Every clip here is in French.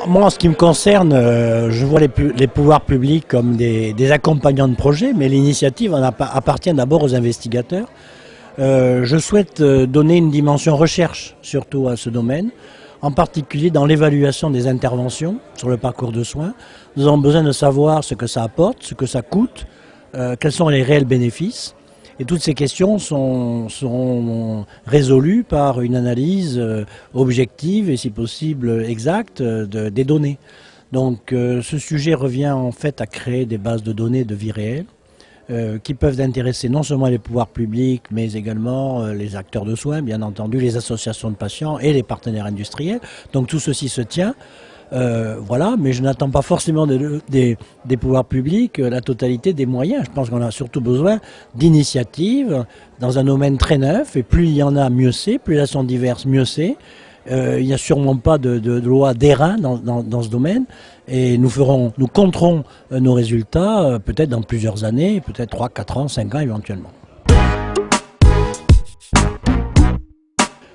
moi, en ce qui me concerne, je vois les pouvoirs publics comme des accompagnants de projets, mais l'initiative appartient d'abord aux investigateurs. Je souhaite donner une dimension recherche, surtout à ce domaine, en particulier dans l'évaluation des interventions sur le parcours de soins. Nous avons besoin de savoir ce que ça apporte, ce que ça coûte, quels sont les réels bénéfices. Et toutes ces questions seront résolues par une analyse objective et si possible exacte des données. Donc ce sujet revient en fait à créer des bases de données de vie réelle qui peuvent intéresser non seulement les pouvoirs publics mais également les acteurs de soins, bien entendu, les associations de patients et les partenaires industriels. Donc tout ceci se tient. Voilà, mais je n'attends pas forcément des pouvoirs publics la totalité des moyens. Je pense qu'on a surtout besoin d'initiatives dans un domaine très neuf, et plus il y en a, mieux c'est, plus elles sont diverses, mieux c'est. Il n'y a sûrement pas de loi d'airain dans ce domaine, et nous compterons nos résultats peut-être dans plusieurs années, peut-être 3, 4 ans, 5 ans éventuellement.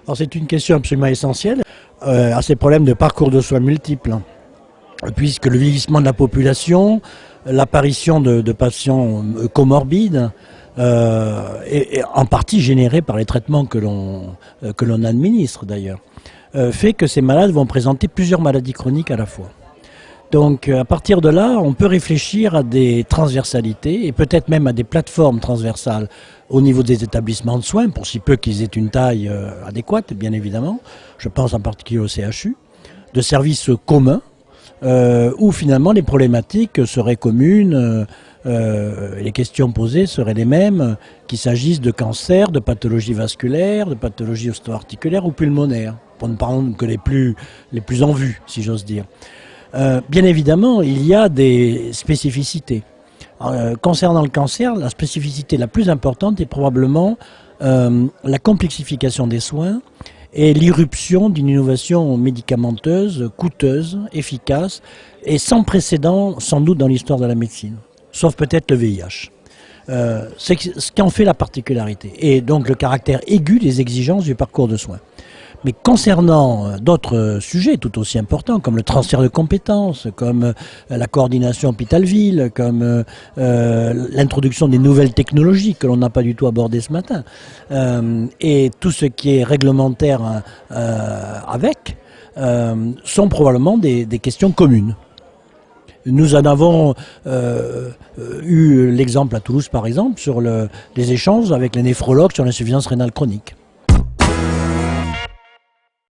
Alors c'est une question absolument essentielle à ces problèmes de parcours de soins multiples, puisque le vieillissement de la population, l'apparition de patients comorbides, est en partie générée par les traitements que l'on administre d'ailleurs, fait que ces malades vont présenter plusieurs maladies chroniques à la fois. Donc à partir de là, on peut réfléchir à des transversalités et peut-être même à des plateformes transversales au niveau des établissements de soins, pour si peu qu'ils aient une taille adéquate, bien évidemment. Je pense en particulier au CHU, de services communs, où finalement les problématiques seraient communes, les questions posées seraient les mêmes, qu'il s'agisse de cancer, de pathologies vasculaires, de pathologies osteoarticulaires ou pulmonaires, pour ne parler que les plus en vue, si j'ose dire. Bien évidemment, il y a des spécificités. Concernant le cancer, la spécificité la plus importante est probablement la complexification des soins et l'irruption d'une innovation médicamenteuse, coûteuse, efficace et sans précédent sans doute dans l'histoire de la médecine, sauf peut-être le VIH. C'est ce qui en fait la particularité et donc le caractère aigu des exigences du parcours de soins. Mais concernant d'autres sujets tout aussi importants, comme le transfert de compétences, comme la coordination hôpital-ville, comme l'introduction des nouvelles technologies que l'on n'a pas du tout abordées ce matin, et tout ce qui est réglementaire avec, sont probablement des questions communes. Nous en avons eu l'exemple à Toulouse, par exemple, sur les échanges avec les néphrologues sur l'insuffisance rénale chronique.